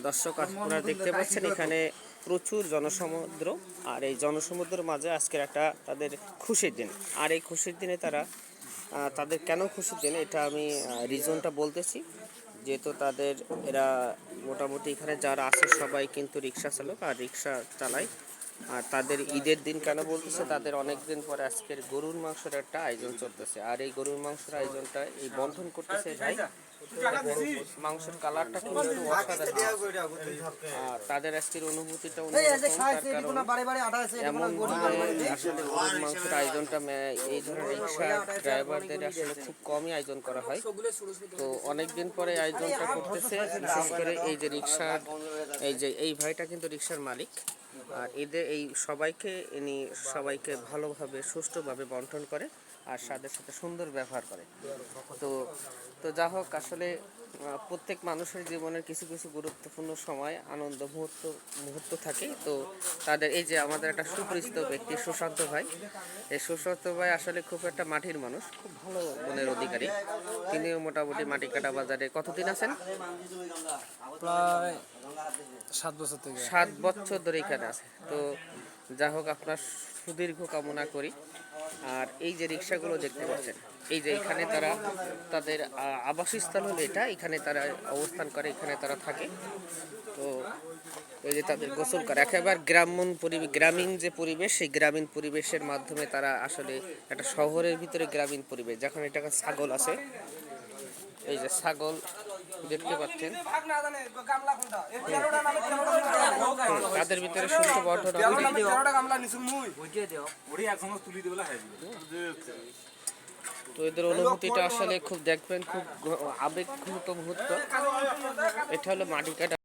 দর্শক আপনারা দেখতে পাচ্ছেন এখানে প্রচুর জনসমুদ্র, আর এই জনসমুদ্রের মাঝে আজকের একটা তাদের খুশির দিন। আর এই খুশির দিনে তারা তাদের কেন খুশির দিন এটা আমি রিজনটা বলতেছি। যেহেতু তাদের এরা মোটামুটি এখানে যারা আছে সবাই কিন্তু রিক্সা চালক আর রিক্সা চালায়। আর তাদের ঈদের দিন কেন বলতেছে, তাদের অনেক দিন পরে আজকের গরুর মাংসের একটা আয়োজন চলতেছে। আর এই গরুর মাংসের আয়োজনটা এই বন্ধন করতেছে ভাই। মাংসের কালারটা কিন্তু অসাধারণ। আর তাদের আজকের অনুভূতিটা অন্যরকম, তার কারণ এমন আসলে গরুর মাংসের আয়োজনটা এই ধরনের রিক্সা ড্রাইভারদের আসলে খুব কমই আয়োজন করা হয়। তো অনেক দিন পরে আয়োজনটা করতেছে, বিশেষ করে এই যে রিক্সার এই ভাইটা কিন্তু রিক্সার মালিক। আর এদের এই সবাইকে ভালোভাবে সুষ্ঠুভাবে বন্টন করে আর সাথে সাথে সুন্দর ব্যবহার করে। তো তো যা হোক, আসলে প্রত্যেক মানুষের জীবনের কিছু কিছু গুরুত্বপূর্ণ সময় আনন্দ মুহূর্ত থাকে। তো তাদের এই যে আমাদের একটা সুপরিচিত ব্যক্তি সুশান্ত ভাই, এই সুশান্ত ভাই আসলে খুব একটা মাটির মানুষ, খুব ভালো মনের অধিকারী। তিনিও মোটামুটি মাটি কাটা বাজারে কতদিন আছেন? প্রায় 7 বছর থেকে। 7 বছর ধরে এখানে আছে। তো যা হোক, আপনার সুদীর্ঘ কামনা করি। আর এই যে রিক্সাগুলো দেখতে পাচ্ছেন, এই যে এখানে তারা তাদের আবাসস্থল হলো এটা, এখানে তারা অবস্থান করে, এখানে তারা থাকে। তো এই যে তাদের গোসল করে একেবারে গ্রামীণ যে পরিবেশ, সেই গ্রামীণ পরিবেশের মাধ্যমে তারা আসলে একটা শহরের ভিতরে গ্রামীণ পরিবেশ, যেখানে এটা ছাগল আছে, এই যে ছাগল দেখতে পাচ্ছেন, তাদের ভিতরে সুস্থ বর্ধন। তো এদের অনুভূতিটা আসলে খুব দেখবেন, খুব আবেগঘন মুহূর্ত। এটা হলো মাটি কাটা।